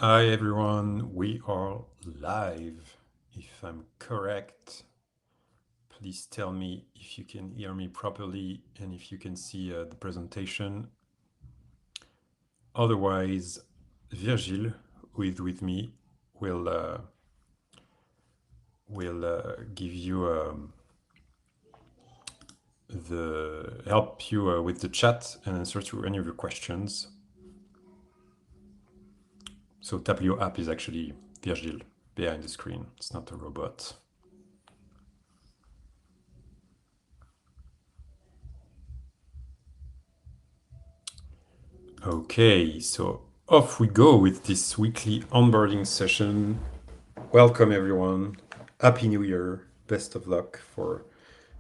Hi everyone, we are live. If I'm correct, please tell me if you can hear me properly and if you can see the presentation. Otherwise, Virgile, who is with me, will give you the help you with the chat and answer to any of your questions. So Taplio app is actually Virgile behind the screen. It's not a robot. Okay, so off we go with this weekly onboarding session. Welcome everyone. Happy New Year. Best of luck for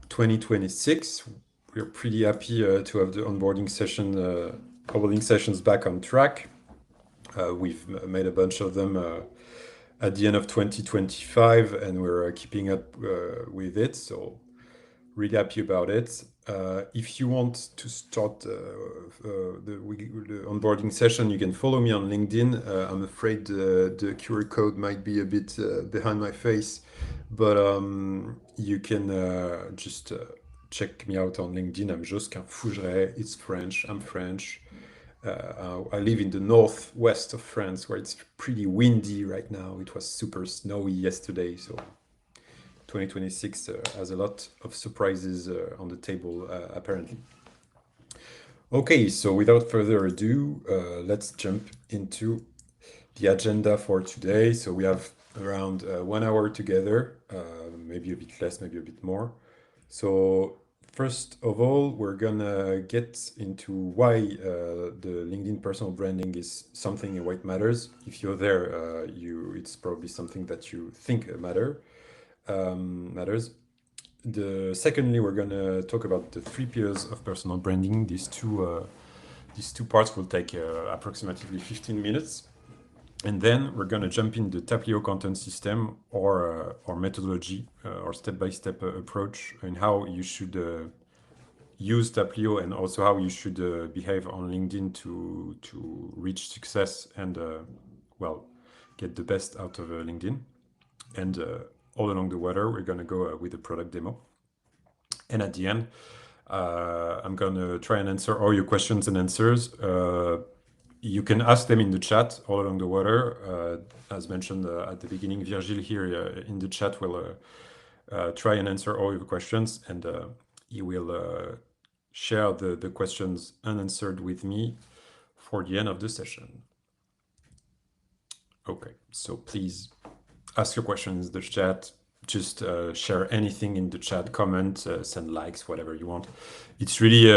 2026. We're pretty happy to have the onboarding sessions back on track. We've made a bunch of them at the end of 2025 and we're keeping up with it. So really happy about it. If you want to start the onboarding session, you can follow me on LinkedIn. I'm afraid the QR code might be a bit behind my face, but you can just check me out on LinkedIn. I'm Josquin Fougeret. It's French. I'm French. I live in the northwest of France where it's pretty windy right now. It was super snowy yesterday, so 2026 has a lot of surprises on the table, apparently. Okay, so without further ado, let's jump into the agenda for today. So we have around 1 hour together, maybe a bit less, maybe a bit more. So first of all, we're gonna get into why the LinkedIn personal branding is something and why it matters. If you're there, it's probably something that you think matters. Secondly, we're gonna talk about the three pillars of personal branding. These two parts will take approximately 15 minutes. And then we're gonna jump in the Taplio Content System or methodology or step-by-step approach and how you should use Taplio and also how you should behave on LinkedIn to reach success and get the best out of LinkedIn. And all along the water, we're gonna go with a product demo. And at the end, I'm gonna try and answer all your questions and answers. You can ask them in the chat all along the water. As mentioned at the beginning, Virgile here in the chat will try and answer all your questions, and he will share the questions unanswered with me for the end of the session. Okay, so please ask your questions in the chat. Just share anything in the chat, comment, send likes, whatever you want. It's really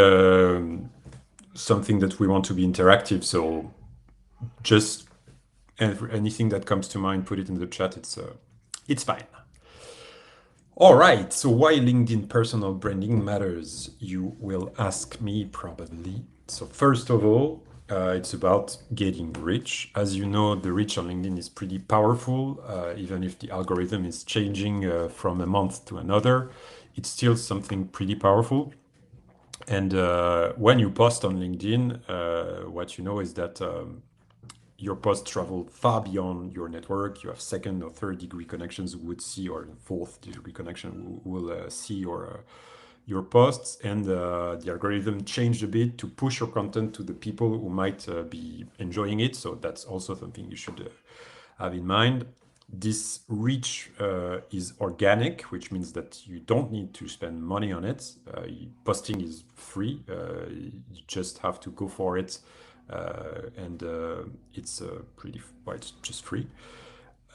something that we want to be interactive. So just anything that comes to mind, put it in the chat. It's fine. All right. So why LinkedIn personal branding matters? You will ask me probably. So first of all, it's about getting rich. As you know, the reach on LinkedIn is pretty powerful. Even if the algorithm is changing from a month to another, it's still something pretty powerful. And when you post on LinkedIn, what you know is that your posts travel far beyond your network. You have second or third degree connections who would see, or fourth degree connection who will see your posts, and the algorithm changed a bit to push your content to the people who might be enjoying it. So that's also something you should have in mind. This reach is organic, which means that you don't need to spend money on it. Posting is free. You just have to go for it, and it's it's just free.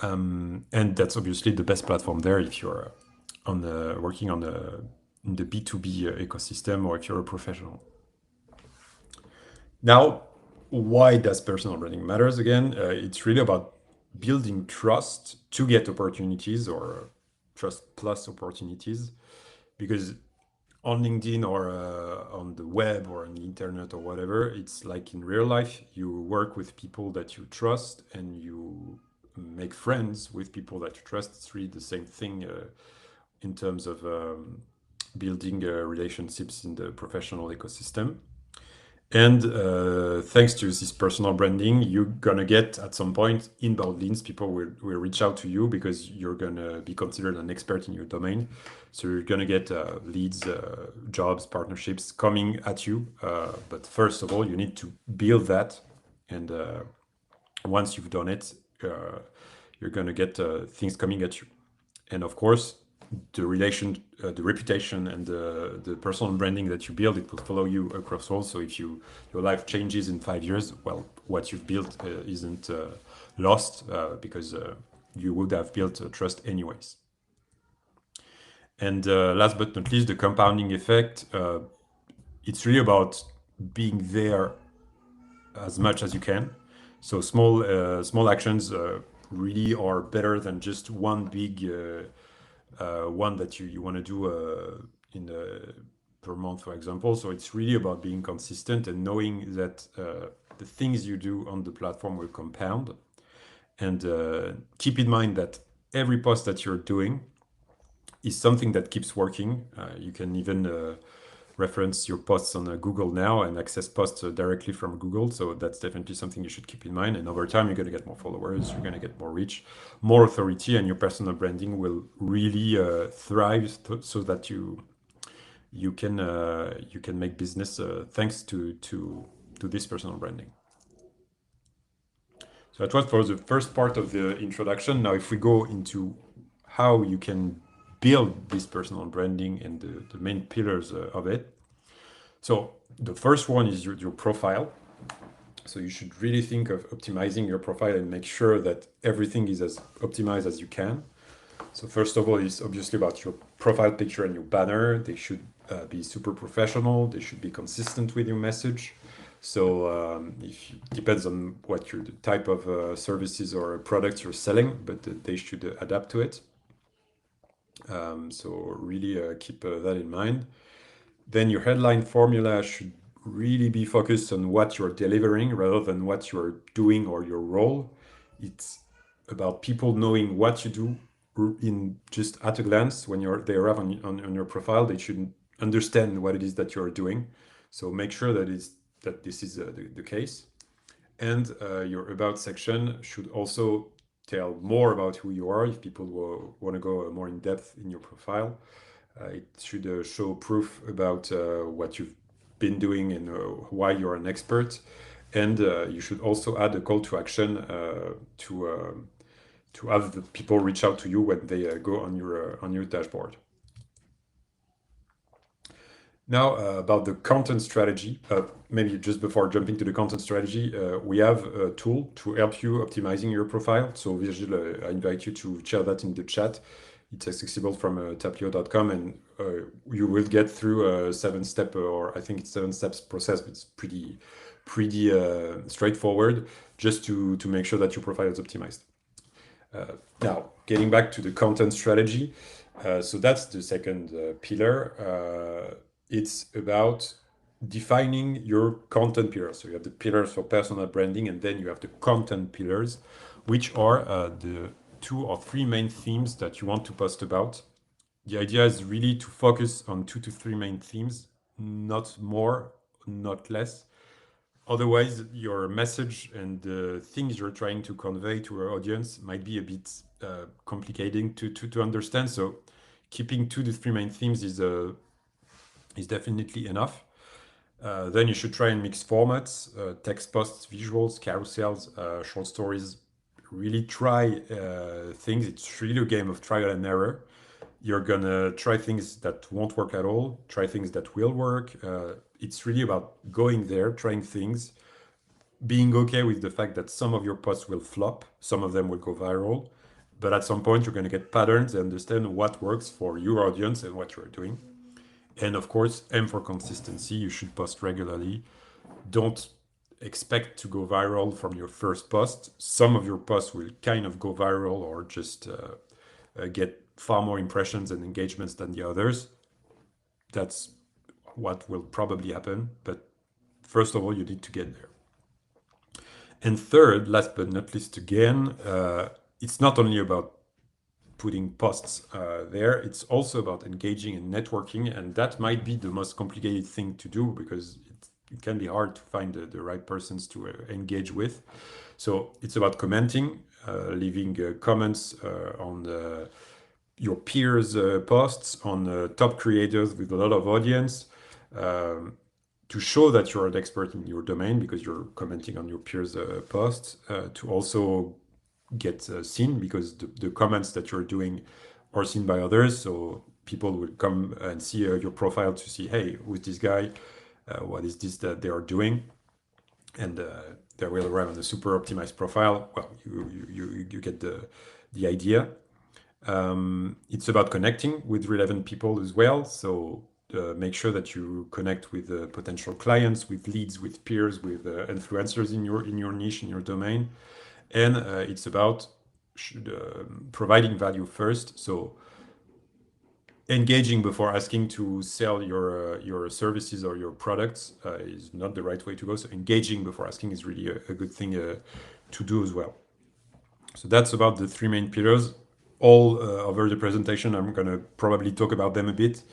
And that's obviously the best platform there if you're working on in the B2B ecosystem or if you're a professional. Now, why does personal branding matters again? It's really about building trust to get opportunities or trust plus opportunities, because on LinkedIn or on the web or on the internet or whatever, it's like in real life, you work with people that you trust and you make friends with people that you trust. It's really the same thing in terms of building relationships in the professional ecosystem. And thanks to this personal branding, you're gonna get at some point inbound leads. People will reach out to you because you're gonna be considered an expert in your domain. So you're gonna get leads, jobs, partnerships coming at you. But first of all, you need to build that. And once you've done it, you're gonna get things coming at you. And of course, the reputation, and the personal branding that you build, it will follow you across all. So if your life changes in 5 years, well, what you've built isn't lost, because you would have built trust anyways. And last but not least, the compounding effect. It's really about being there as much as you can. So small actions really are better than just one big one that you want to do in per month, for example. So it's really about being consistent and knowing that the things you do on the platform will compound. And keep in mind that every post that you're doing is something that keeps working. You can even reference your posts on Google now and access posts directly from Google. So that's definitely something you should keep in mind. And over time, you're going to get more followers, you're going to get more reach, more authority, and your personal branding will really thrive so that you can make business thanks to this personal branding. So that was for the first part of the introduction. Now, if we go into how you can build this personal branding and the main pillars of it. So the first one is your profile. So you should really think of optimizing your profile and make sure that everything is as optimized as you can. So first of all, it's obviously about your profile picture and your banner. They should be super professional. They should be consistent with your message. So if it depends on what the type of services or products you're selling, but they should adapt to it. So really keep that in mind. Then your headline formula should really be focused on what you're delivering rather than what you're doing or your role. It's about people knowing what you do in just at a glance. When they arrive on your profile, they should understand what it is that you're doing. So make sure that this is the case. And your about section should also tell more about who you are if people want to go more in depth in your profile. It should show proof about what you've been doing and why you're an expert. And you should also add a call to action to have the people reach out to you when they go on your dashboard. Now, about the content strategy, maybe just before jumping to the content strategy, we have a tool to help you optimizing your profile. So Virgil, I invite you to share that in the chat. It's accessible from taplio.com, and you will get through a 7-step, or I think it's 7 steps process. But it's pretty straightforward, just to make sure that your profile is optimized. Now, getting back to the content strategy, so that's the second pillar. It's about defining your content pillars. So you have the pillars for personal branding, and then you have the content pillars, which are the 2 or 3 main themes that you want to post about. The idea is really to focus on 2 to 3 main themes, not more, not less. Otherwise, your message and the things you're trying to convey to your audience might be a bit complicating to understand. So keeping 2 to 3 main themes is definitely enough. Then you should try and mix formats, text posts, visuals, carousels, short stories. Really try things. It's really a game of trial and error. You're gonna try things that won't work at all, try things that will work. It's really about going there, trying things, being okay with the fact that some of your posts will flop, some of them will go viral, but at some point you're going to get patterns and understand what works for your audience and what you're doing. And of course, aim for consistency. You should post regularly. Don't expect to go viral from your first post. Some of your posts will kind of go viral or just get far more impressions and engagements than the others. That's what will probably happen. But first of all, you need to get there. And third, last but not least, again, it's not only about putting posts there, it's also about engaging and networking. And that might be the most complicated thing to do because it can be hard to find the right persons to engage with. So it's about commenting, leaving comments on your peers' posts, on top creators with a lot of audience, um, to show that you're an expert in your domain because you're commenting on your peers' posts, to also get seen because the comments that you're doing are seen by others. So people will come and see your profile to see, hey, who's this guy? What is this that they are doing? And they will arrive on a super optimized profile. Well, you get the idea. It's about connecting with relevant people as well. So make sure that you connect with potential clients, with leads, with peers, with influencers in your niche, in your domain. And it's about providing value first. So engaging before asking to sell your services or your products is not the right way to go. So engaging before asking is really a good thing to do as well. So that's about the three main pillars. All over the presentation, I'm going to probably talk about them a bit,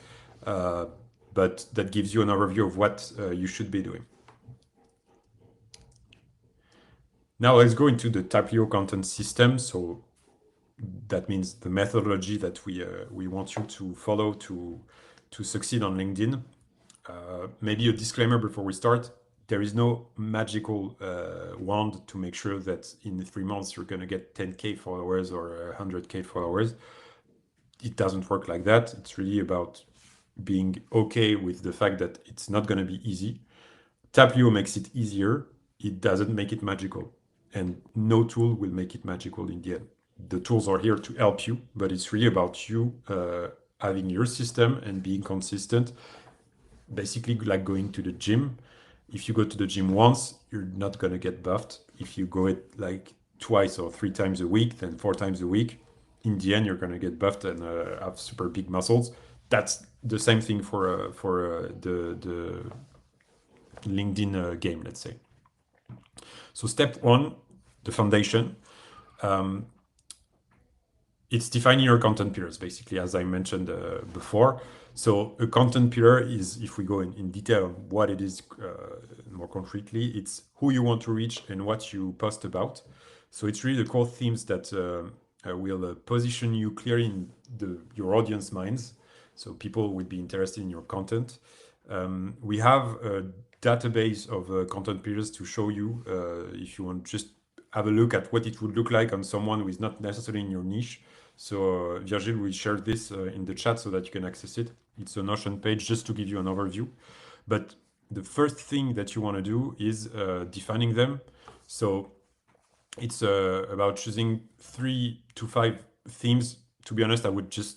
uh, but that gives you an overview of what you should be doing. Now let's go into the Taplio Content System. So that means the methodology that we want you to follow to succeed on LinkedIn. Maybe a disclaimer before we start. There is no magical wand to make sure that in 3 months you're going to get 10K followers or 100K followers. It doesn't work like that. It's really about being okay with the fact that it's not going to be easy. Taplio makes it easier. It doesn't make it magical. And no tool will make it magical in the end. The tools are here to help you, but it's really about you having your system and being consistent. Basically, like going to the gym. If you go to the gym once, you're not going to get buffed. If you go it like twice or 3 times a week, then 4 times a week, in the end, you're going to get buffed and have super big muscles. That's the same thing for the LinkedIn game, let's say. So step one, the foundation. Um, it's defining your content pillars, basically, as I mentioned before. So a content pillar is, if we go in detail on what it is more concretely, it's who you want to reach and what you post about. So it's really the core themes that will position you clearly in your audience minds. So people would be interested in your content. We have a database of content pillars to show you if you want just have a look at what it would look like on someone who is not necessarily in your niche. So Virgil will share this in the chat so that you can access it. It's a Notion page just to give you an overview. But the first thing that you want to do is defining them. So it's about choosing 3 to 5 themes. To be honest, I would just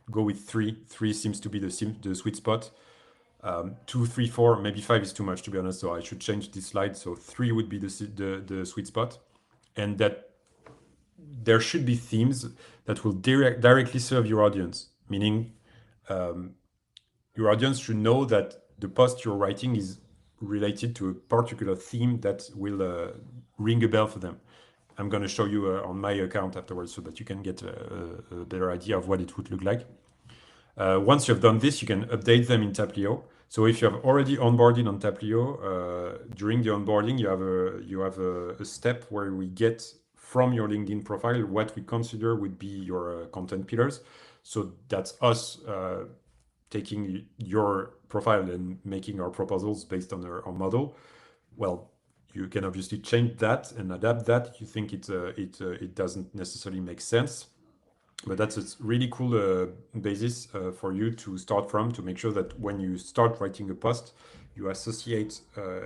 go with 3. 3 seems to be the sweet spot. 2, 3, 4, maybe 5 is too much, to be honest. So I should change this slide. So 3 would be the sweet spot. And that there should be themes that will directly serve your audience, meaning your audience should know that the post you're writing is related to a particular theme that will ring a bell for them. I'm going to show you on my account afterwards so that you can get a better idea of what it would look like. Once you've done this, you can update them in Taplio. So if you have already onboarded on Taplio, during the onboarding, you have a step where we get from your LinkedIn profile what we consider would be your content pillars. So that's us taking your profile and making our proposals based on our model. Well, you can obviously change that and adapt that if you think it doesn't necessarily make sense. But that's a really cool basis for you to start from to make sure that when you start writing a post, you associate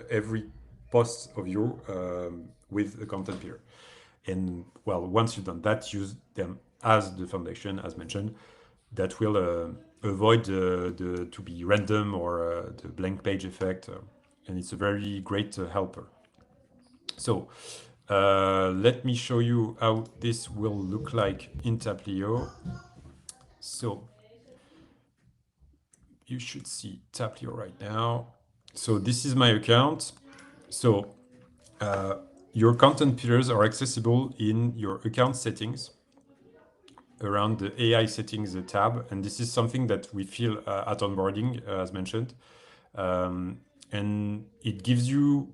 every post of you with a content pillar. And well, once you've done that, use them as the foundation, as mentioned. That will avoid to be random or the blank page effect. And it's a very great helper. So let me show you how this will look like in Taplio. So you should see Taplio right now. So this is my account. So your content pillars are accessible in your account settings around the AI settings tab. And this is something that we feel at onboarding, as mentioned. and it gives you,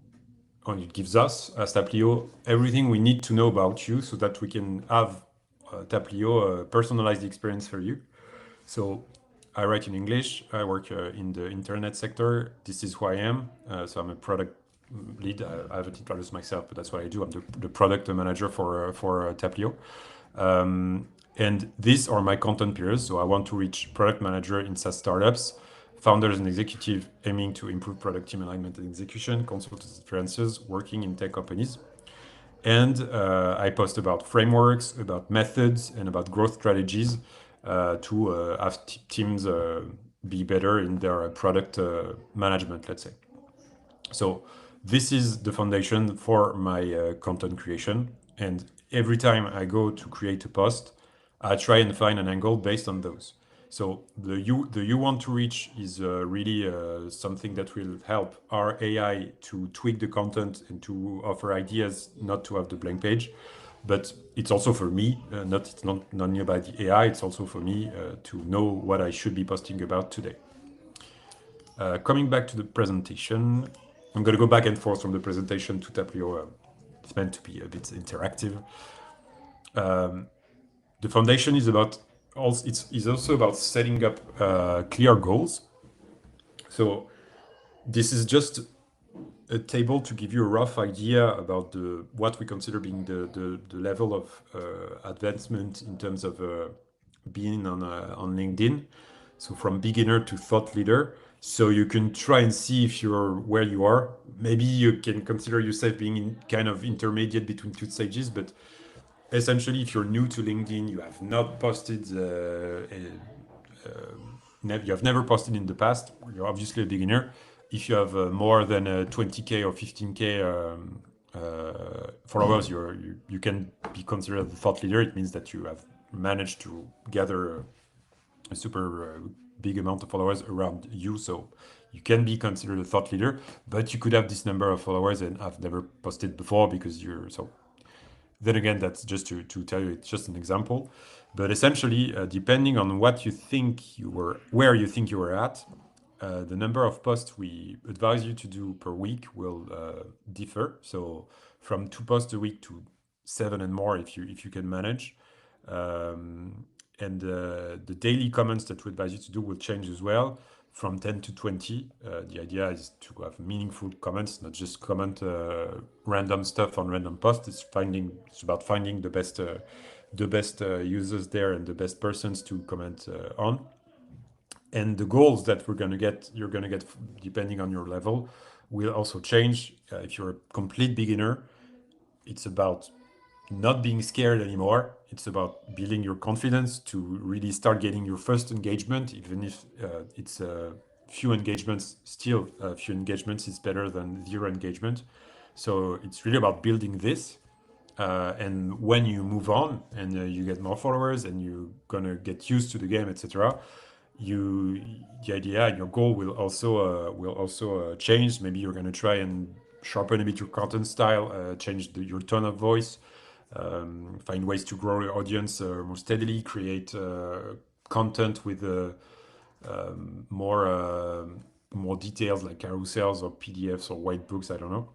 or it gives us as Taplio everything we need to know about you so that we can have Taplio personalized experience for you. So I write in English. I work in the internet sector. This is who I am. So I'm a product lead. I haven't introduced myself, but that's what I do. I'm the product manager for Taplio. And these are my content peers. So I want to reach product manager in SaaS startups, founders and executive aiming to improve product team alignment and execution, consultants and freelancers working in tech companies. And I post about frameworks, about methods, and about growth strategies to have teams be better in their product management, let's say. So this is the foundation for my content creation. And every time I go to create a post, I try and find an angle based on those. So the you want to reach is really something that will help our AI to tweak the content and to offer ideas, not to have the blank page. But it's also for me, it's not only about the AI. It's also for me to know what I should be posting about today. Coming back to the presentation, I'm going to go back and forth from the presentation to Taplio. It's meant to be a bit interactive. The foundation is about also it's also about setting up clear goals. So this is just a table to give you a rough idea about the what we consider being the level of advancement in terms of being on LinkedIn. So from beginner to thought leader. So you can try and see if you're where you are. Maybe you can consider yourself being in kind of intermediate between two stages, but essentially, if you're new to LinkedIn, you have not posted, you have never posted in the past, you're obviously a beginner. If you have more than 20K or 15K followers, you can be considered the thought leader. It means that you have managed to gather a super big amount of followers around you. So you can be considered a thought leader, but you could have this number of followers and have never posted before because you're so then again, that's just to tell you, it's just an example. But essentially, depending on what you think you were, where you think you were at, the number of posts we advise you to do per week will differ. So from 2 posts a week to 7 and more, if you can manage. And the daily comments that we advise you to do will change as well from 10 to 20. The idea is to have meaningful comments, not just comment random stuff on random posts. It's about finding the best users there and the best persons to comment on. And the goals that you're gonna get depending on your level, will also change. If you're a complete beginner, it's about not being scared anymore. It's about building your confidence to really start getting your first engagement, even if it's few engagements. Still, few engagements is better than zero engagement. So it's really about building this. And when you move on and you get more followers and you're gonna get used to the game, etc., you the idea and your goal will also change. Maybe you're gonna try and sharpen a bit your content style, change your tone of voice, find ways to grow your audience more steadily, create content with more more details like carousels or PDFs or white books. I don't know.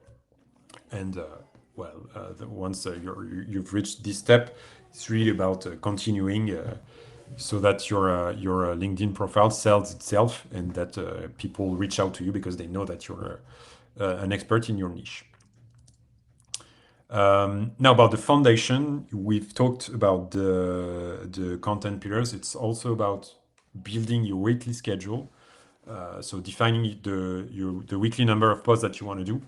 And once you've reached this step, it's really about continuing so that your LinkedIn profile sells itself and that people reach out to you because they know that you're an expert in your niche. Now about the foundation, we've talked about the content pillars. It's also about building your weekly schedule. So defining the weekly number of posts that you want to do,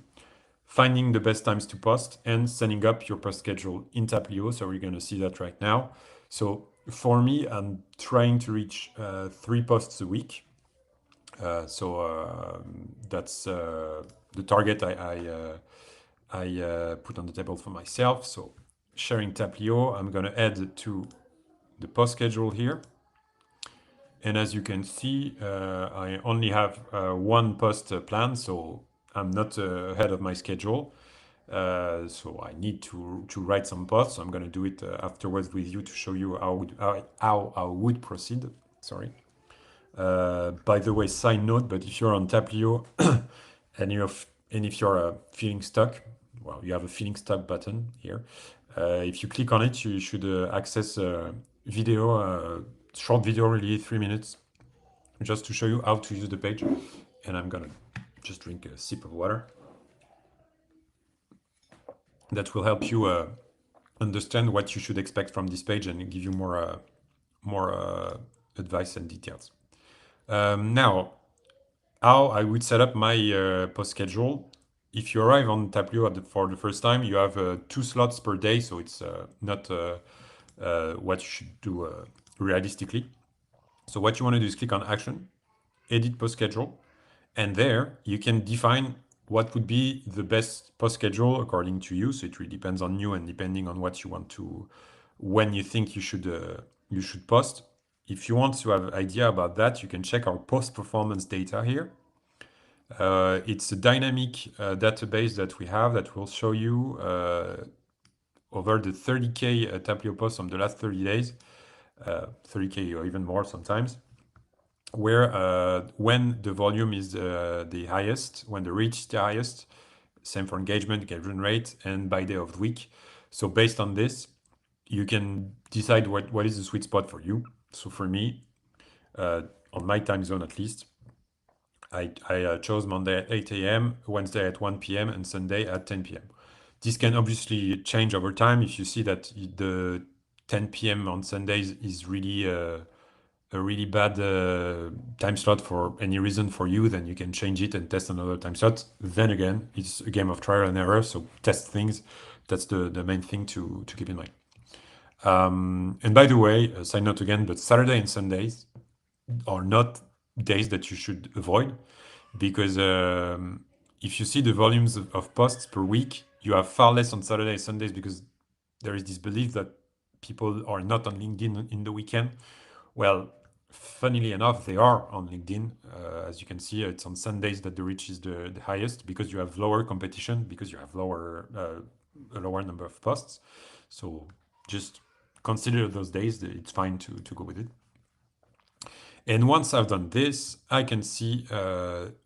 finding the best times to post, and setting up your post schedule in Taplio. So we're going to see that right now. So for me, I'm trying to reach 3 posts a week. That's the target I put on the table for myself. So sharing Taplio, I'm going to add to the post schedule here. And as you can see, I only have 1 post planned, so I'm not ahead of my schedule. So I need to write some posts. So I'm going to do it afterwards with you to show you how I would proceed. Sorry. By the way, side note, but if you're on Taplio, And if you're feeling stuck, well, you have a feeling stuck button here. If you click on it, you should access a video, short video, really 3 minutes, just to show you how to use the page. And I'm gonna just drink a sip of water. That will help you understand what you should expect from this page and give you more advice and details. Now, how I would set up my post schedule. If you arrive on Taplio for the first time, you have 2 slots per day, so it's not what you should do realistically. So what you want to do is click on Action, Edit Post Schedule, and there you can define what would be the best post schedule according to you. So it really depends on you and depending on what you want to, when you think you should post. If you want to have an idea about that, you can check our post performance data here. It's a dynamic database that we have that will show you over the 30K Taplio posts from the last 30 days, 30K or even more sometimes, where when the volume is the highest, when the reach is the highest, same for engagement rate, and by day of the week. So based on this, you can decide what is the sweet spot for you. So for me, on my time zone at least, I chose Monday at 8 a.m., Wednesday at 1 p.m., and Sunday at 10 p.m. This can obviously change over time. If you see that the 10 p.m. on Sundays is really a really bad time slot for any reason for you, then you can change it and test another time slot. Then again, it's a game of trial and error, so test things. That's the main thing to keep in mind. And by the way, a side note again, but Saturday and Sundays are not days that you should avoid because if you see the volumes of posts per week, you have far less on Saturday and Sundays because there is this belief that people are not on LinkedIn in the weekend. Well, funnily enough, they are on LinkedIn. As you can see, it's on Sundays that the reach is the highest because you have lower competition, because you have a lower number of posts. So just consider those days. It's fine to go with it. And once I've done this, I can see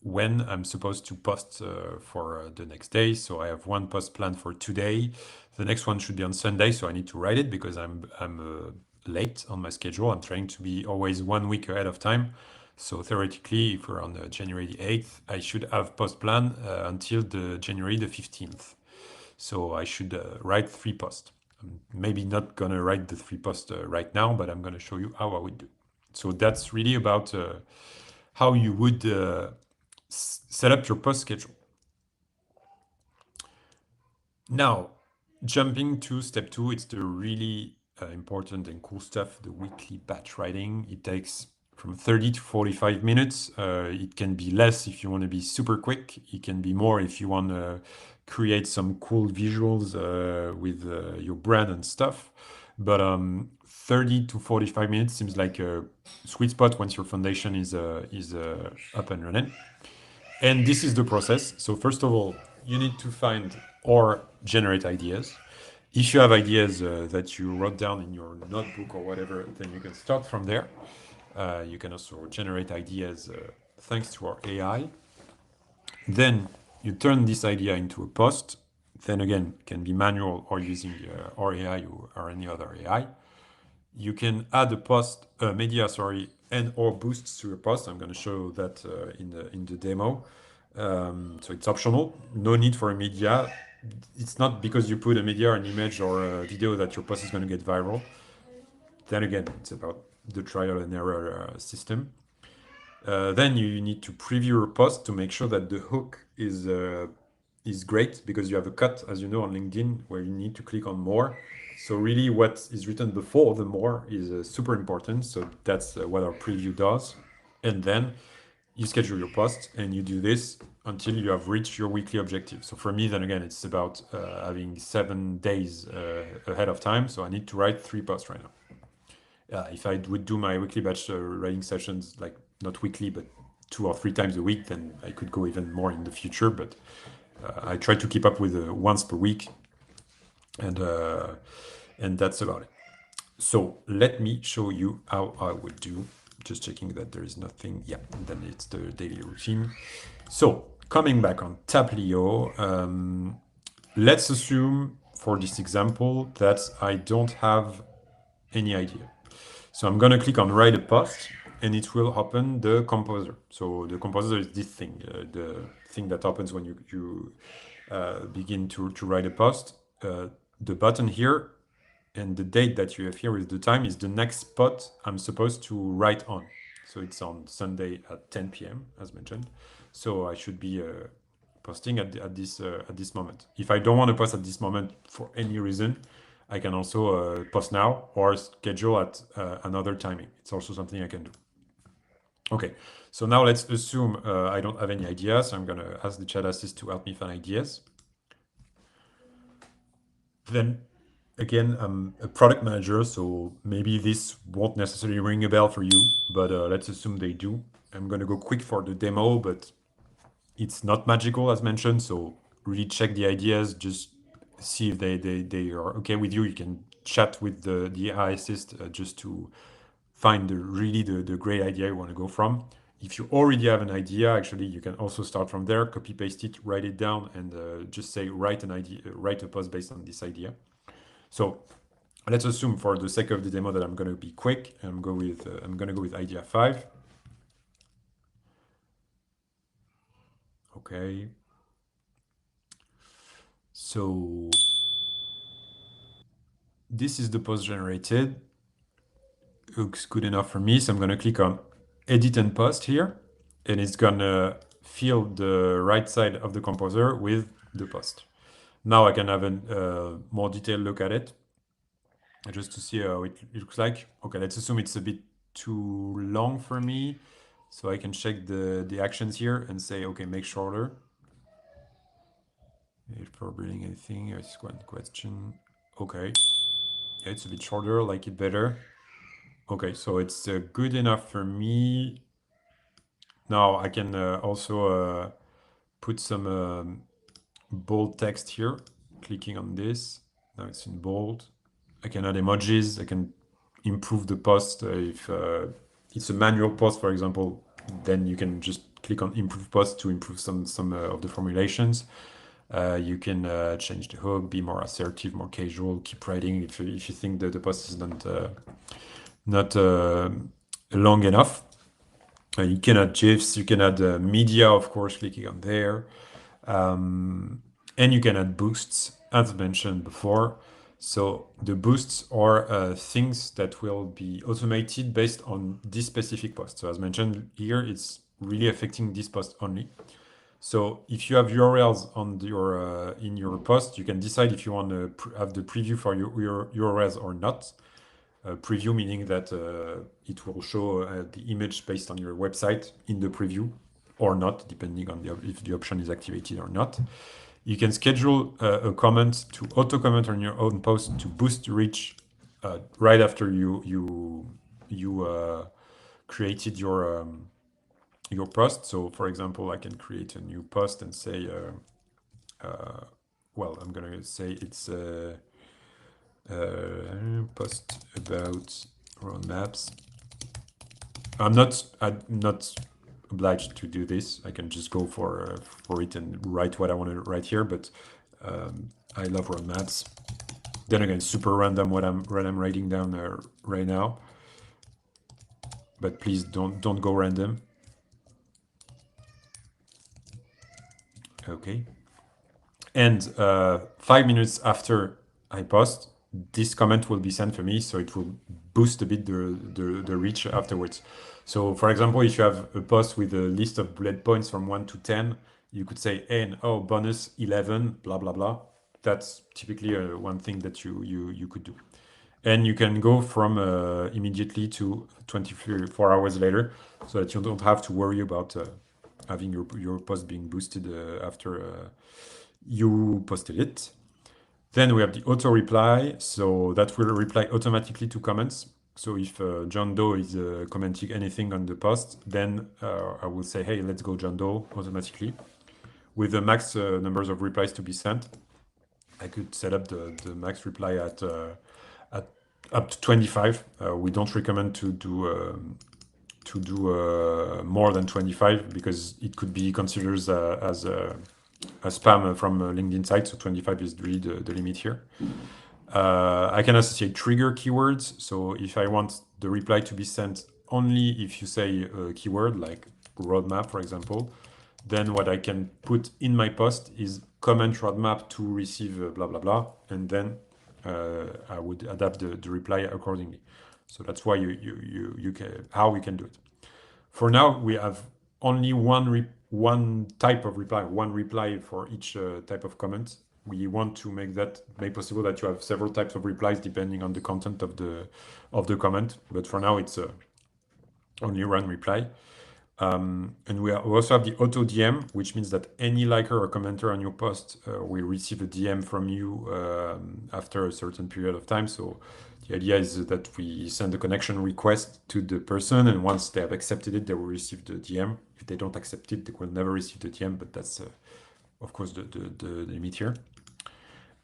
when I'm supposed to post for the next day. So I have one post planned for today. The next one should be on Sunday, so I need to write it because I'm late on my schedule. I'm trying to be always 1 week ahead of time. So theoretically, if we're on January the 8th, I should have post plan until the January the 15th. So I should write 3 posts. I'm maybe not gonna write the 3 posts right now, but I'm gonna show you how I would do. So that's really about how you would set up your post schedule. Now, jumping to step 2, it's the really important and cool stuff, the weekly batch writing. It takes from 30 to 45 minutes. It can be less if you want to be super quick. It can be more if you want to create some cool visuals with your brand and stuff. But 30 to 45 minutes seems like a sweet spot once your foundation is up and running. And this is the process. So first of all, you need to find or generate ideas. If you have ideas that you wrote down in your notebook or whatever, then you can start from there. You can also generate ideas thanks to our AI. Then you turn this idea into a post. Then again, it can be manual or using our AI or any other AI. You can add a post, media, sorry, and or boosts to your post. I'm going to show that in the demo. So it's optional. No need for a media. It's not because you put a media, an image, or a video that your post is going to get viral. Then again, it's about the trial and error system. Then you need to preview your post to make sure that the hook is great because you have a cut, as you know, on LinkedIn where you need to click on more. So really what is written before the more is super important. So that's what our preview does. And then you schedule your post and you do this until you have reached your weekly objective. So for me, then again, it's about having 7 days ahead of time. So I need to write 3 posts right now. If I would do my weekly batch writing sessions, like not weekly, but 2 or 3 times a week, then I could go even more in the future. But I try to keep up with once per week, and that's about it. So let me show you how I would do. Just checking that there is nothing. Yeah, then it's the daily routine. So coming back on Taplio, let's assume for this example that I don't have any idea. So I'm gonna click on write a post and it will open the composer. So the composer is this thing, the thing that happens when you begin to write a post. The button here and the date that you have here with the time is the next spot I'm supposed to write on. So it's on Sunday at 10 p.m. as mentioned. So I should be posting at this moment. If I don't want to post at this moment for any reason, I can also post now or schedule at another timing. It's also something I can do. Okay, so now let's assume I don't have any ideas. So I'm gonna ask the chat assist to help me find ideas. Then again, I'm a product manager, so maybe this won't necessarily ring a bell for you, but let's assume they do. I'm gonna go quick for the demo, but it's not magical as mentioned, so really check the ideas, just see if they are okay with you. You can chat with the AI assist just to find the great idea you want to go from. If you already have an idea, actually, you can also start from there, copy paste it, write it down, and just say write an idea, write a post based on this idea. So let's assume for the sake of the demo that I'm going to be quick and I'm going to go with idea 5. Okay. So this is the post generated. Looks good enough for me. So I'm going to click on edit and post here, and it's going to fill the right side of the composer with the post. Now I can have a more detailed look at it just to see how it looks like. Okay, let's assume it's a bit too long for me. So I can check the actions here and say, okay, make shorter. If for building anything, it's one question. Okay, yeah, it's a bit shorter, like it better. Okay, so it's good enough for me. Now I can also put some bold text here, clicking on this. Now it's in bold. I can add emojis. I can improve the post. If it's a manual post, for example, then you can just click on improve post to improve some of the formulations. You can change the hook, be more assertive, more casual, keep writing if you think that the post is not long enough. You can add GIFs, you can add media, of course, clicking on there. And you can add boosts, as mentioned before. So the boosts are things that will be automated based on this specific post. So as mentioned here, it's really affecting this post only. So if you have URLs on your in your post, you can decide if you want to have the preview for your URLs or not. Preview meaning that it will show the image based on your website in the preview or not, depending on if the option is activated or not. You can schedule a comment to auto comment on your own post to boost reach right after you created your post. So, for example, I can create a new post and say, well, I'm gonna say it's post about roadmaps. I'm not obliged to do this. I can just go for it and write what I want to write here. But I love roadmaps. Then again, super random what I'm writing down right now. But please don't go random. Okay. And 5 minutes after I post, this comment will be sent for me, so it will boost a bit the reach afterwards. So, for example, if you have a post with a list of bullet points from 1 to 10, you could say, "And oh, bonus 11, blah blah blah." That's typically one thing that you could do. And you can go from immediately to 24 hours later, so that you don't have to worry about having your post being boosted after you posted it. Then we have the auto reply, so that will reply automatically to comments. So if John Doe is commenting anything on the post, then I will say, hey, let's go John Doe automatically. With the max numbers of replies to be sent, I could set up the max reply at up to 25. We don't recommend to do to do more than 25 because it could be considered as a spam from a LinkedIn site. So 25 is really the limit here. I can associate trigger keywords. So if I want the reply to be sent only if you say a keyword like roadmap, for example, then what I can put in my post is comment roadmap to receive blah, blah, blah. And then I would adapt the reply accordingly. So that's why you can, how we can do it. For now, we have only one type of reply, one reply for each type of comment. We want to make possible that you have several types of replies depending on the content of the comment. But for now, it's only one reply. And we also have the auto DM, which means that any liker or commenter on your post will receive a DM from you after a certain period of time. So the idea is that we send a connection request to the person, and once they have accepted it, they will receive the DM. If they don't accept it, they will never receive the DM, but that's, of course, the limit here.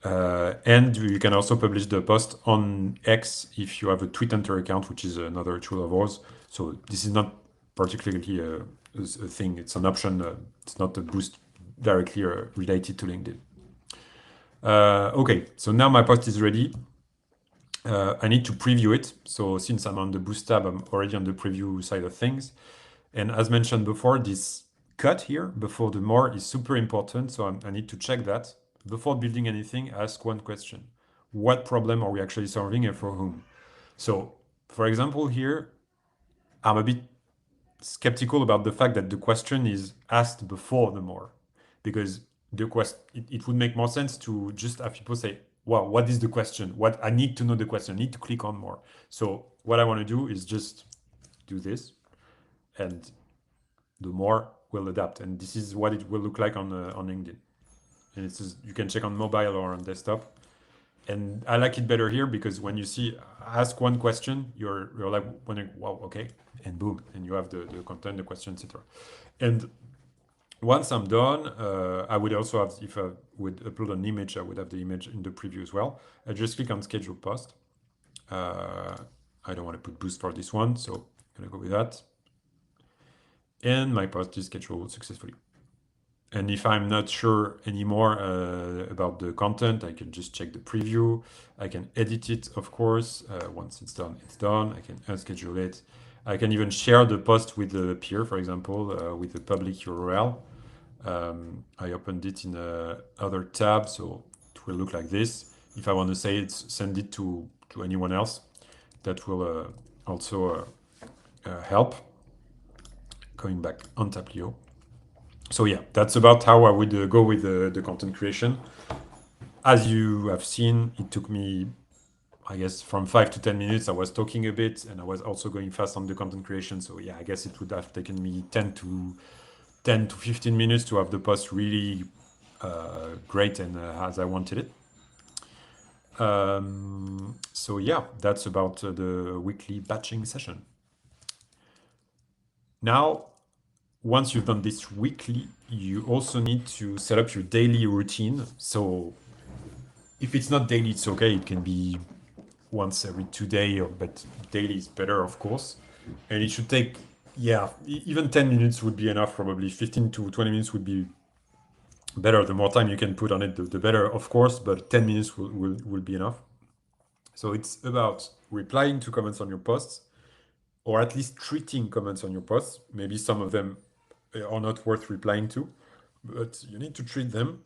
And you can also publish the post on X if you have a Tweet Enter account, which is another tool of ours. So this is not particularly a thing. It's an option. It's not a boost directly related to LinkedIn. Okay, so now my post is ready. I need to preview it. So since I'm on the Boost tab, I'm already on the preview side of things. And as mentioned before, this cut here before the more is super important. So I need to check that. Before building anything, ask one question. What problem are we actually solving and for whom? So for example, here, I'm a bit skeptical about the fact that the question is asked before the more, because it would make more sense to just have people say, well, what is the question? What I need to know the question, I need to click on more. So what I want to do is just do this, and the more will adapt. And this is what it will look like on LinkedIn. And it's just, you can check on mobile or on desktop. And I like it better here because when you see ask one question, you're like wondering, wow, okay, and boom, and you have the content, the question, etc. And once I'm done, I would also have, if I would upload an image, I would have the image in the preview as well. I just click on schedule post. I don't want to put boost for this one, so I'm gonna go with that. And my post is scheduled successfully. And if I'm not sure anymore about the content, I can just check the preview. I can edit it, of course. Once it's done, it's done. I can unschedule it. I can even share the post with a peer, for example, with a public URL. I opened it in another tab, so it will look like this. If I want to say it, send it to anyone else. That will also help. Going back on Taplio. So yeah, that's about how I would go with the content creation. As you have seen, it took me, I guess, from 5 to 10 minutes. I was talking a bit, and I was also going fast on the content creation. So yeah, I guess it would have taken me 10 to 15 minutes to have the post really great and as I wanted it. So yeah, that's about the weekly batching session. Now, once you've done this weekly, you also need to set up your daily routine. So if it's not daily, it's okay. It can be once every 2 days, but daily is better, of course. And it should take, yeah, even 10 minutes would be enough, probably 15 to 20 minutes would be better. The more time you can put on it, the better, of course, but 10 minutes will be enough. So it's about replying to comments on your posts, or at least treating comments on your posts. Maybe some of them are not worth replying to, but you need to treat them.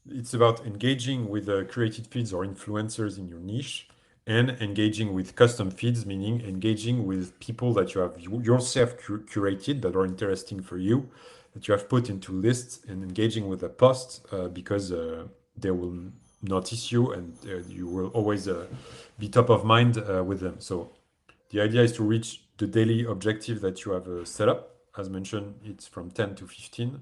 It's about engaging with curated feeds or influencers in your niche, and engaging with custom feeds, meaning engaging with people that you have yourself curated that are interesting for you, that you have put into lists, and engaging with the posts because they will notice you, and you will always be top of mind with them. So the idea is to reach the daily objective that you have set up. As mentioned, it's from 10 to 15.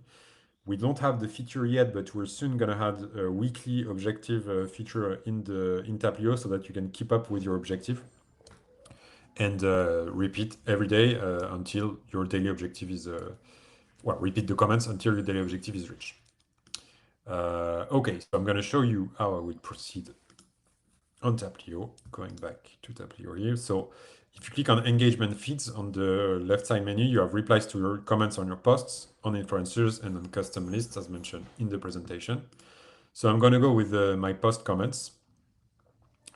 We don't have the feature yet, but we're soon gonna have a weekly objective feature in Taplio so that you can keep up with your objective and repeat every day until your daily objective is repeat the comments until your daily objective is reached. Okay, so I'm gonna show you how I would proceed on Taplio. Going back to Taplio here. So If you click on engagement feeds on the left side menu, you have replies to your comments on your posts, on influencers, and on custom lists, as mentioned in the presentation. So I'm going to go with my post comments.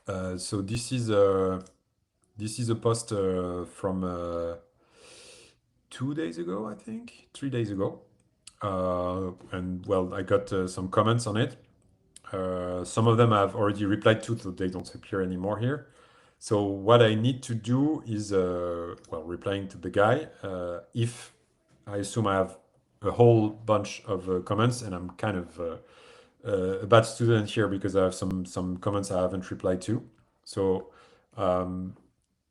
So this is a post from 2 days ago, I think, 3 days ago. And well, I got some comments on it. Some of them I've already replied to, so they don't appear anymore here. So what I need to do is, well, replying to the guy. If I assume I have a whole bunch of comments, and I'm kind of a bad student here because I have some comments I haven't replied to. So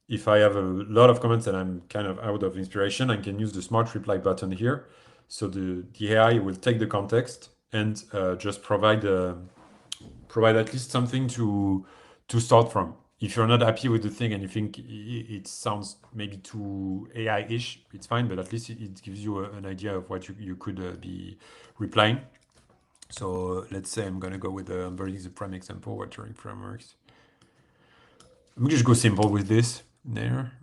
if I have a lot of comments and I'm kind of out of inspiration, I can use the smart reply button here. So the AI will take the context and just provide at least something to start from. If you're not happy with the thing and you think it sounds maybe too AI-ish, it's fine, but at least it gives you an idea of what you could be replying. So let's say I'm going to go with the onboarding the prime example, watering frameworks. I'm going to just go simple with this. There.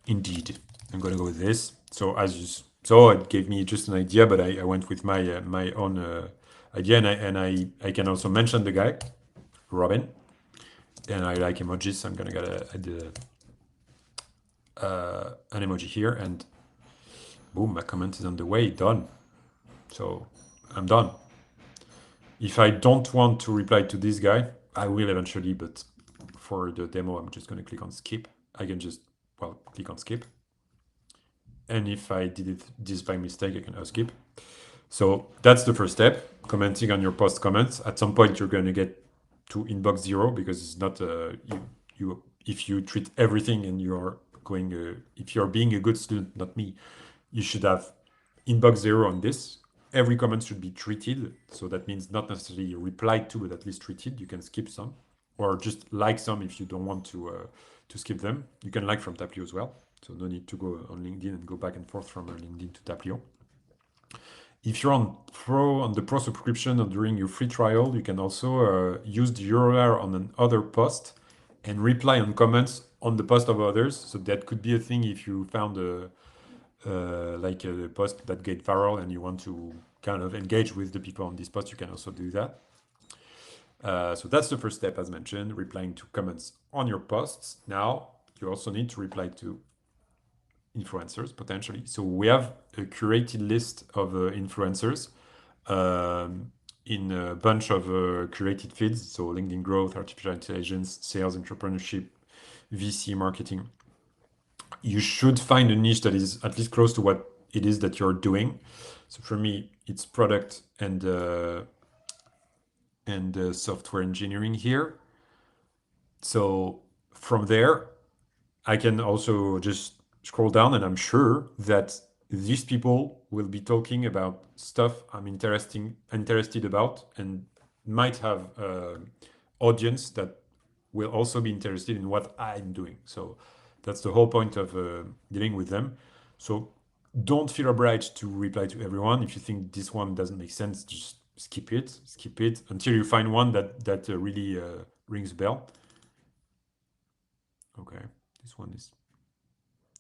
Indeed. I'm going to go with this. So as you saw, it gave me just an idea, but I went with my own idea, and I can also mention the guy, Robin, and I like emojis, so I'm going to add an emoji here, and boom, my comment is on the way, done. So I'm done. If I don't want to reply to this guy, I will eventually, but for the demo, I'm just going to click on skip. I can just, well, click on skip. And if I did this by mistake, I can skip. So that's the first step, commenting on your post comments. At some point, you're going to get to inbox 0 because it's not, if you treat everything and you're going, if you're being a good student, not me, you should have inbox 0 on this. Every comment should be treated. So that means not necessarily replied to, but at least treated. You can skip some or just like some if you don't want to skip them. You can like from Taplio as well. So no need to go on LinkedIn and go back and forth from LinkedIn to Taplio. If you're on the Pro subscription or during your free trial, you can also use the URL on another post and reply on comments on the post of others. So that could be a thing if you found like a post that get viral and you want to kind of engage with the people on this post, you can also do that. So that's the first step, as mentioned, replying to comments on your posts. Now you also need to reply to influencers potentially. So we have a curated list of influencers in a bunch of curated feeds. So LinkedIn growth, artificial intelligence, sales, entrepreneurship, VC marketing. You should find a niche that is at least close to what it is that you're doing. So for me, it's product and software engineering here. So from there, I can also just scroll down, and I'm sure that these people will be talking about stuff I'm interested about, and might have audience that will also be interested in what I'm doing. So that's the whole point of dealing with them. So don't feel obliged to reply to everyone. If you think this one doesn't make sense, just skip it until you find one that really rings a bell. Okay, this one is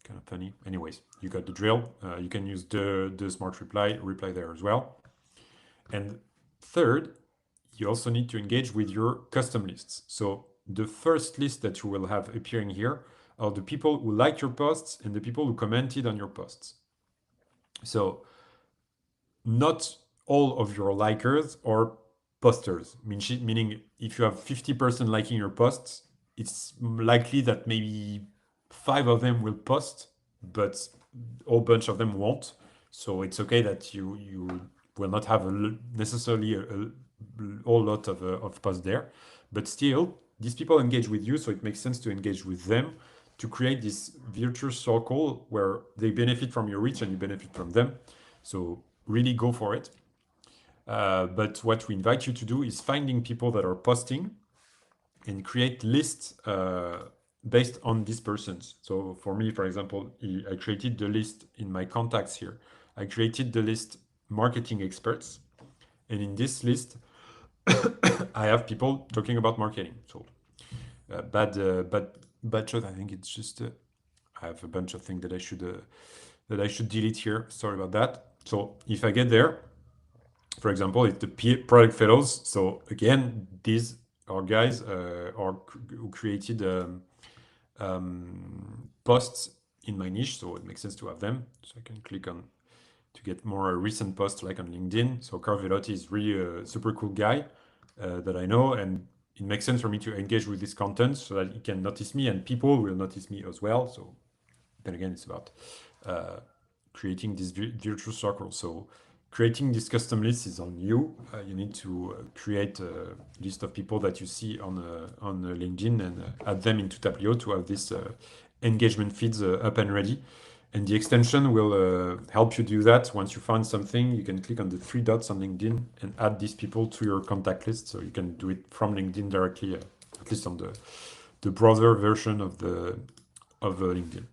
kind of funny. Anyways, you got the drill. You can use the smart reply there as well. And third, you also need to engage with your custom lists. So the first list that you will have appearing here are the people who liked your posts and the people who commented on your posts. So not all of your likers are posters, meaning if you have 50% liking your posts, it's likely that maybe 5 of them will post, but a whole bunch of them won't. So it's okay that you will not have necessarily a whole lot of posts there, but still these people engage with you, so it makes sense to engage with them to create this virtuous circle where they benefit from your reach and you benefit from them. So really go for it. But what we invite you to do is finding people that are posting and create lists based on these persons. So for me, for example, I created the list in my contacts here. I created the list marketing experts. And in this list, I have people talking about marketing. So Bad shot. I think it's just I have a bunch of things that I should delete here. Sorry about that. So if I get there, for example, it's the product fellows. So again, these are guys who created posts in my niche, so it makes sense to have them. So I can click on to get more recent posts like on LinkedIn. So Carl Velotti is really a super cool guy that I know, and it makes sense for me to engage with this content so that he can notice me and people will notice me as well. So then again, it's about uh, creating this virtual circle. So creating this custom list is on you. You need to create a list of people that you see on LinkedIn and add them into Taplio to have this engagement feeds up and ready. And the extension will help you do that. Once you find something, you can click on the three dots on LinkedIn and add these people to your contact list. So you can do it from LinkedIn directly, at least on the browser version of LinkedIn.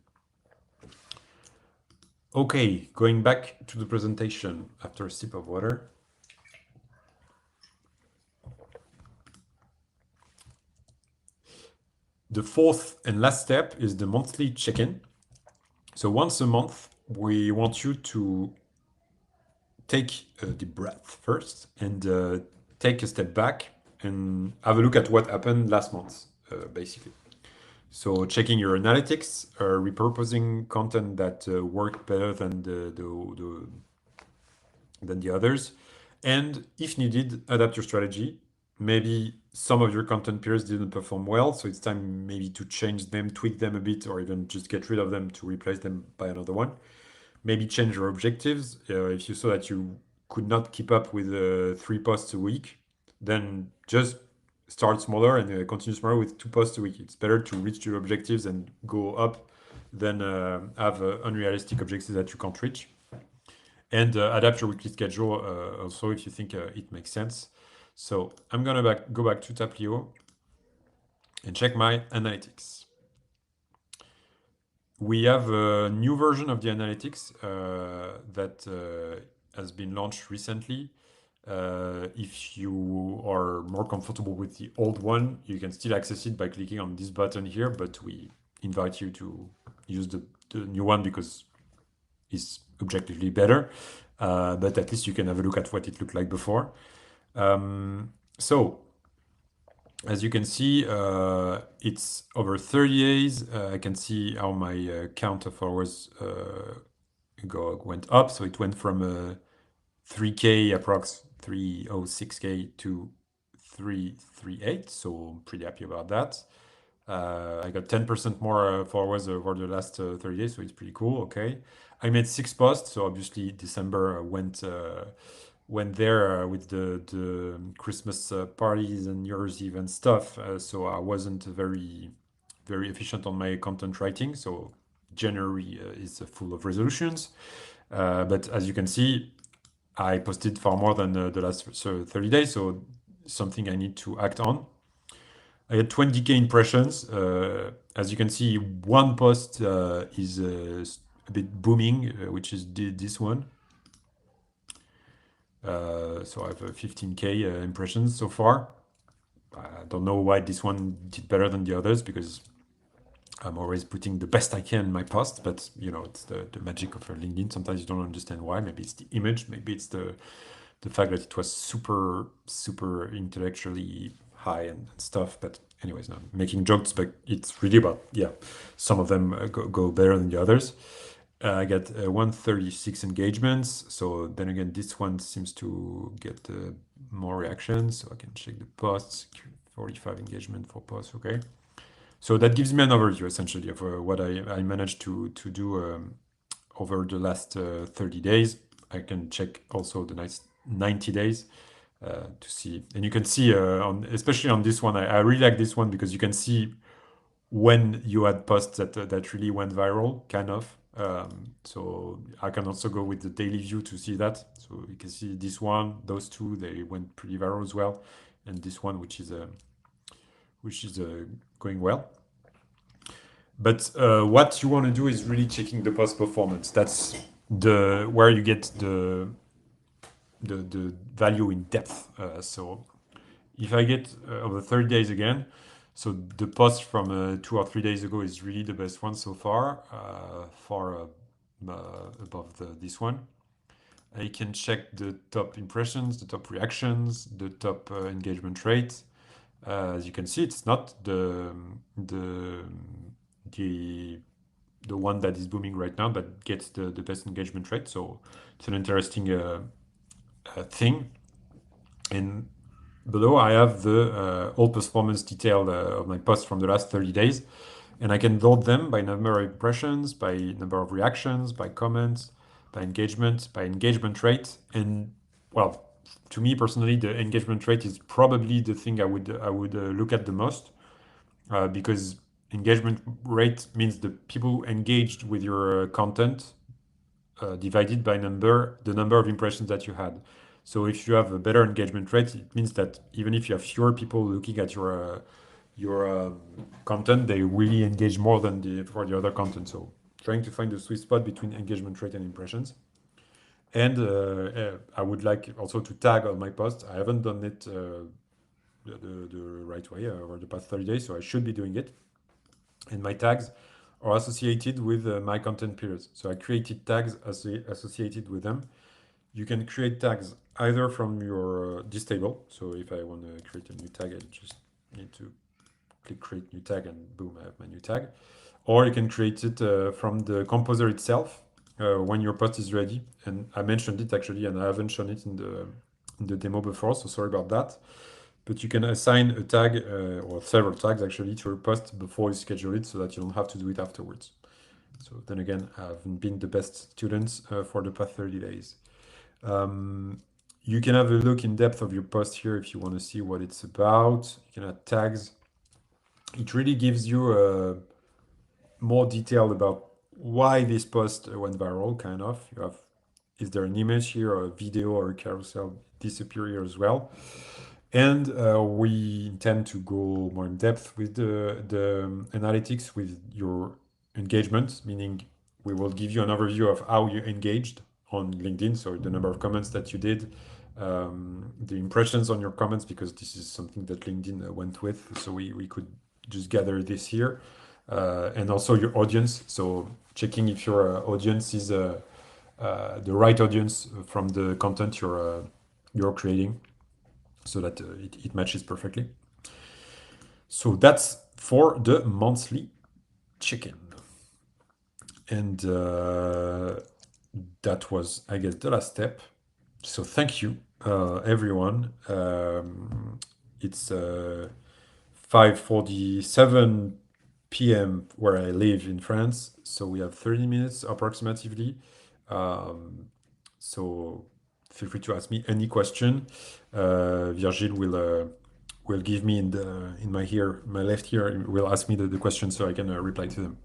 Okay, going back to the presentation after a sip of water. The fourth and last step is the monthly check-in. So once a month, we want you to take a deep breath first and take a step back and have a look at what happened last month, basically. So checking your analytics, repurposing content that worked better than than the others, and if needed, adapt your strategy. Maybe some of your content peers didn't perform well, so it's time maybe to change them, tweak them a bit, or even just get rid of them to replace them by another one. Maybe change your objectives. If you saw that you could not keep up with 3 posts a week, then just start smaller and continue smaller with 2 posts a week. It's better to reach your objectives and go up than have unrealistic objectives that you can't reach. And adapt your weekly schedule also if you think it makes sense. So I'm gonna go back to Taplio and check my analytics. We have a new version of the analytics that has been launched recently. If you are more comfortable with the old one, you can still access it by clicking on this button here, but we invite you to use the new one because it's objectively better. But at least you can have a look at what it looked like before. So as you can see, it's over 30 days. I can see how my count of followers went up. So it went from 3K approx 306K to 338. So I'm pretty happy about that. I got 10% more followers over the last 30 days, so it's pretty cool. Okay, I made 6 posts, so obviously December went there with the Christmas parties and New Year's Eve and stuff. So I wasn't very efficient on my content writing. So January is full of resolutions, but as you can see, I posted far more than the last 30 days. So something I need to act on. I had 20K impressions. As you can see, one post is a bit booming, which is this one. So I have 15K impressions so far. I don't know why this one did better than the others because I'm always putting the best I can in my post, but you know, it's the magic of LinkedIn. Sometimes you don't understand why. Maybe it's the image, maybe it's the fact that it was super intellectually high and stuff. But anyways, no, I'm making jokes, but it's really about, yeah, some of them go better than the others. I got 136 engagements. So then again, this one seems to get more reactions. So I can check the posts, 45 engagement for posts. Okay. So that gives me an overview essentially of what I managed to do over the last 30 days. I can check also the next 90 days to see. And you can see, especially on this one, I really like this one because you can see when you had posts that really went viral, kind of. So I can also go with the daily view to see that. So you can see this one, those two, they went pretty viral as well. And this one, which is going well. But what you want to do is really checking the post performance. That's where you get the value in depth. So if I get over 30 days again, So the post from 2 or 3 days ago is really the best one so far, far above this one. I can check the top impressions, the top reactions, the top engagement rate. As you can see, it's not the the one that is booming right now that gets the best engagement rate. So it's an interesting thing. And below, I have the all performance detail of my posts from the last 30 days. And I can load them by number of impressions, by number of reactions, by comments, by engagement rate. And well, to me personally, the engagement rate is probably the thing I would look at the most because engagement rate means the people engaged with your content divided by the number of impressions that you had. So if you have a better engagement rate, it means that even if you have fewer people looking at your content, they really engage more than for the other content. So trying to find the sweet spot between engagement rate and impressions. And I would like also to tag on my post. I haven't done it the right way over the past 30 days, so I should be doing it. And my tags are associated with my content periods. So I created tags associated with them. You can create tags either from your this table. So if I want to create a new tag, I just need to click create new tag and boom, I have my new tag. Or you can create it from the composer itself when your post is ready. And I mentioned it actually, and I haven't shown it in the demo before, so sorry about that. But you can assign a tag or several tags actually to your post before you schedule it so that you don't have to do it afterwards. So then again, I haven't been the best students for the past 30 days. You can have a look in depth of your post here if you want to see what it's about. You can add tags. It really gives you more detail about why this post went viral, kind of. You have, is there an image here or a video or a carousel disappear here as well? And we intend to go more in depth with the analytics with your engagement, meaning we will give you an overview of how you engaged on LinkedIn, so the number of comments that you did, the impressions on your comments, because this is something that LinkedIn went with, so we could just gather this here, and also your audience, so checking if your audience is the right audience from the content you're creating so that it matches perfectly. So that's for the monthly check-in. And that was, I guess, the last step. So thank you, everyone. It's 5:47 p.m. where I live in France. So we have 30 minutes approximately. So feel free to ask me any question. Virgil will give me in my left ear will ask me the question so I can reply to them.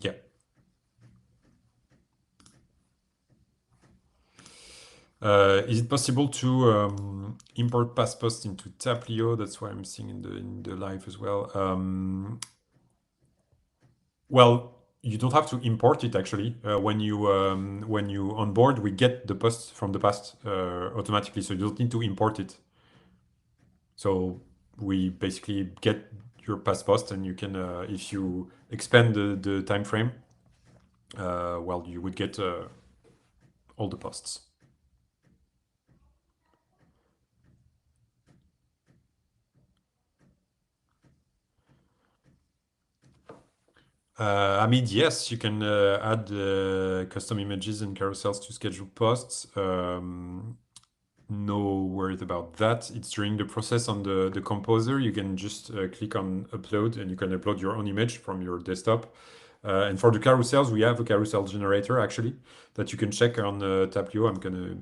Yeah. Is it possible to import past posts into Taplio? That's why I'm seeing in the live as well. Well, you don't have to import it actually. When you onboard, we get the posts from the past automatically, so you don't need to import it. So we basically get your past post, and you can, if you expand the time frame, well, you would get all the posts. I mean, yes, you can add custom images and carousels to schedule posts. No worries about that. It's during the process on the composer. You can just click on upload and you can upload your own image from your desktop. And for the carousels, we have a carousel generator actually that you can check on Taplio. I'm gonna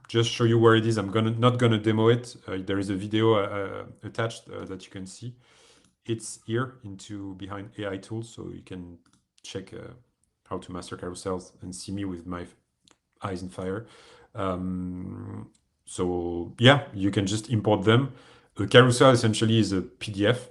just show you where it is. Not gonna demo it. There is a video attached that you can see. It's here into behind AI tools, so you can check how to master carousels and see me with my eyes in fire. So yeah, you can just import them. A carousel essentially is a PDF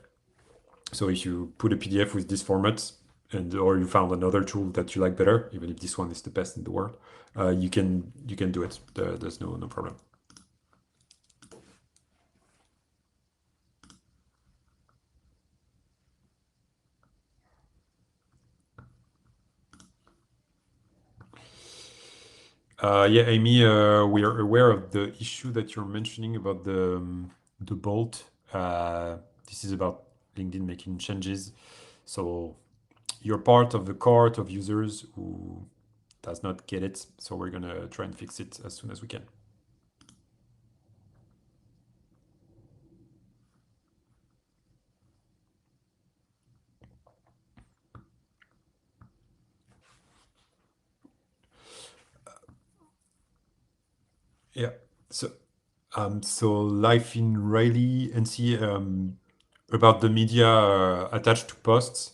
So if you put a PDF with this format, and or you found another tool that you like better, even if this one is the best in the world, you can do it. There's no problem. Yeah, Amy, we are aware of the issue that you're mentioning about the bolt. This is about LinkedIn making changes. So you're part of the cohort of users who does not get it. So we're gonna try and fix it as soon as we can. Yeah. So so life in Riley and see about the media attached to posts.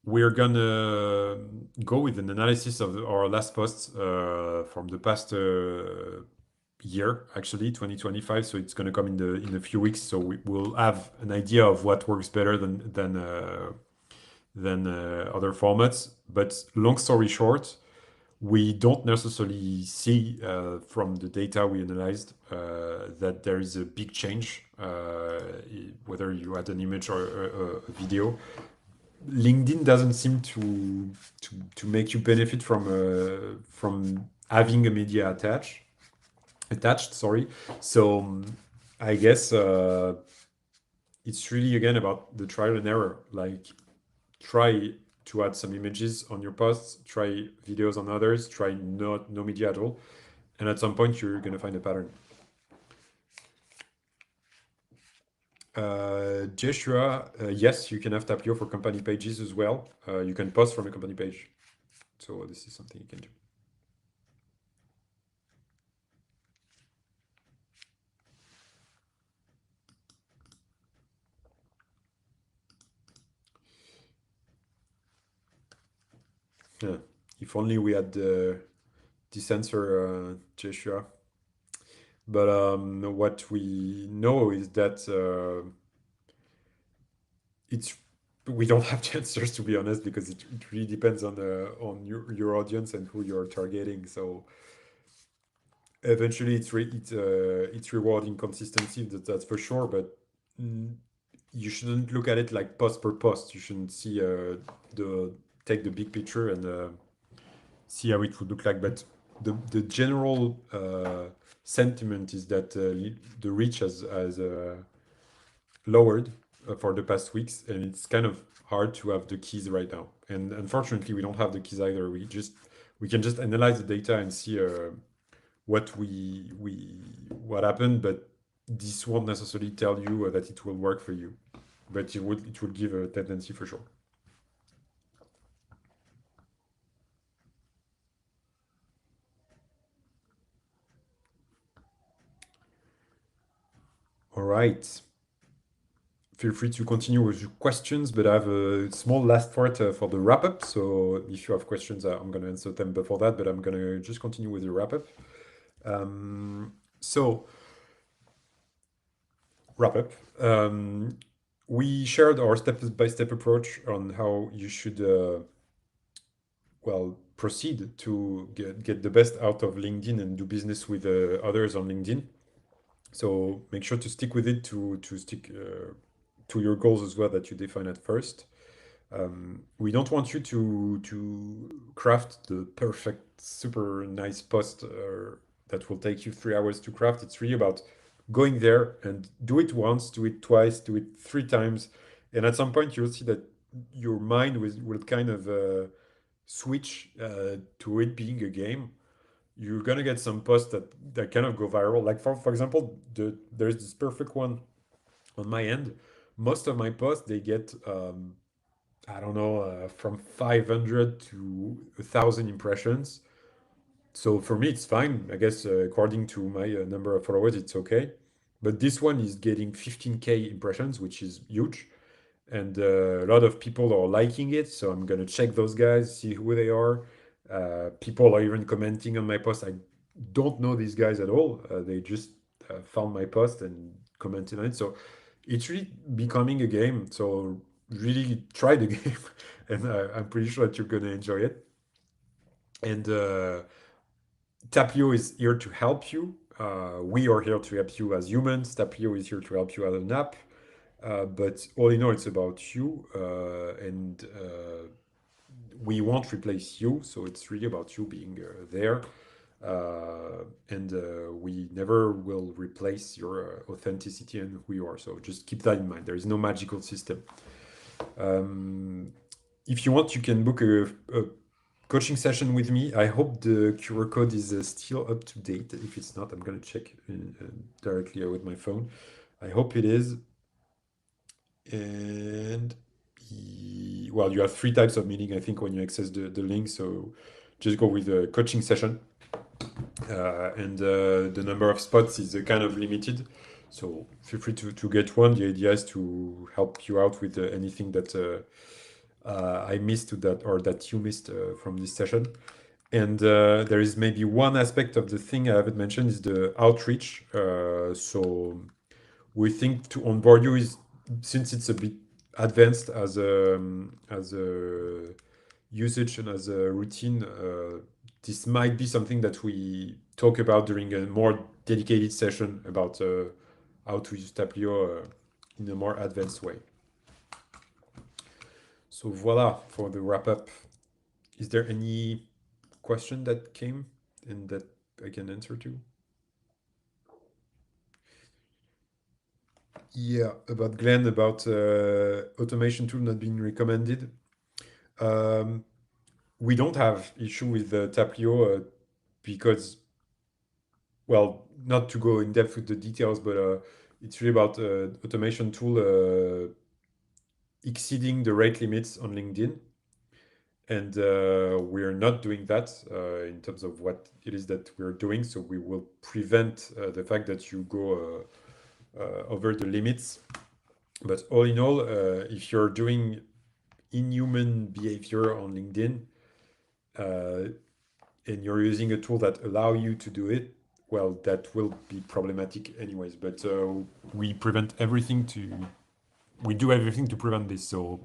We're gonna go with an analysis of our last posts from the past year, actually 2025. So it's gonna come in a few weeks. So we will have an idea of what works better than other formats. But long story short, we don't necessarily see from the data we analyzed that there is a big change, whether you add an image or a video. LinkedIn doesn't seem to make you benefit from having a media attached. Sorry. So I guess it's really again about the trial and error. Like try to add some images on your posts, try videos on others, try not no media at all, and at some point you're gonna find a pattern. Joshua, yes, you can have Taplio for company pages as well. You can post from a company page, so this is something you can do. Yeah. If only we had this answer, Joshua. But what we know is that it's we don't have the answers to be honest because it really depends on your audience and who you're targeting. So eventually it's rewarding consistency, that's for sure. But mm, you shouldn't look at it like post per post. You shouldn't see the take the big picture and see how it would look like. But the general sentiment is that the reach has lowered for the past weeks, and it's kind of hard to have the keys right now. And unfortunately, we don't have the keys either. We can just analyze the data and see what happened, but this won't necessarily tell you that it will work for you. But it would give a tendency for sure. All right. Feel free to continue with your questions, but I have a small last part for the wrap up. So if you have questions, I'm going to answer them before that, but I'm going to just continue with the wrap up. So, wrap up. We shared our step by step approach on how you should, well, proceed to get the best out of LinkedIn and do business with others on LinkedIn. So make sure to stick with it to stick to your goals as well that you define at first. We don't want you to craft the perfect, super nice post that will take you 3 hours to craft. It's really about going there and do it once, do it twice, do it 3 times, and at some point you'll see that your mind will kind of switch to it being a game. You're gonna get some posts that kind of go viral. Like for example, there's this perfect one on my end. Most of my posts they get I don't know, from 500 to 1,000 impressions. So for me, it's fine. I guess according to my number of followers, it's okay. But this one is getting 15K impressions, which is huge. And a lot of people are liking it. So I'm going to check those guys, see who they are. People are even commenting on my post. I don't know these guys at all. They just found my post and commented on it. So it's really becoming a game. So really try the game, and I'm pretty sure that you're gonna enjoy it. And Taplio is here to help you. We are here to help you as humans. Taplio is here to help you as an app. But all in all, it's about you, and we won't replace you. So it's really about you being there, and we never will replace your authenticity and who you are. So just keep that in mind. There is no magical system. Um, if you want, you can book a coaching session with me. I hope the QR code is still up to date. If it's not, I'm gonna check directly with my phone. I hope it is. And well, you have three types of meeting, I think, when you access the link. So just go with a coaching session. And the number of spots is kind of limited. So feel free to get one. The idea is to help you out with anything that I missed to that or that you missed from this session. And there is maybe one aspect of the thing I haven't mentioned is the outreach. So we think to onboard you is, since it's a bit advanced as a usage and as a routine, this might be something that we talk about during a more dedicated session about how to use Taplio in a more advanced way. So voila for the wrap up. Is there any question that came and that I can answer to? Yeah, about Glenn, about automation tool not being recommended. Um, we don't have issue with Taplio because, well, not to go in depth with the details, but it's really about automation tool exceeding the rate limits on LinkedIn. And we're not doing that in terms of what it is that we're doing. So we will prevent the fact that you go over the limits. But all in all, if you're doing inhuman behavior on LinkedIn and you're using a tool that allow you to do it, well, that will be problematic anyways. But we prevent everything to, we do everything to prevent this. So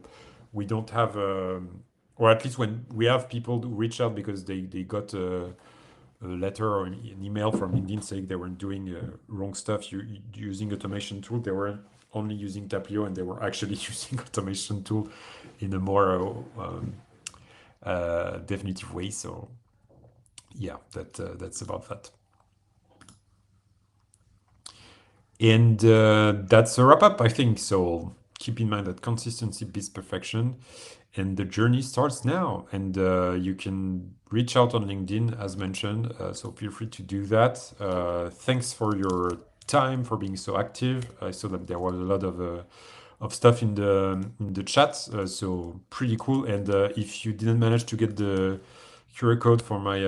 we don't have, or at least when we have people who reach out because they got a letter or an email from LinkedIn saying they were doing wrong stuff using automation tool, they were only using Taplio and they were actually using automation tool in a more definitive way. So yeah, that's about that. And that's a wrap up, I think. So keep in mind that consistency beats perfection, and the journey starts now. And you can reach out on LinkedIn, as mentioned. So feel free to do that. Thanks for your time, for being so active. I saw that there was a lot of stuff in the chat, so pretty cool. And if you didn't manage to get the QR code for my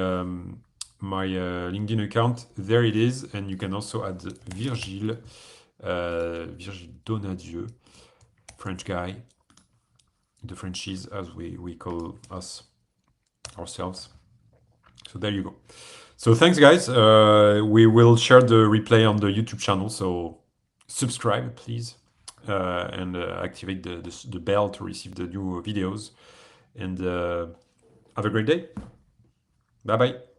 LinkedIn account, there it is, and you can also add Virgile, Virgile Donadieu, French guy, the Frenchies as we call us ourselves. So there you go. So thanks, guys. We will share the replay on the YouTube channel, so subscribe, please, and activate the bell to receive the new videos. And have a great day. Bye bye.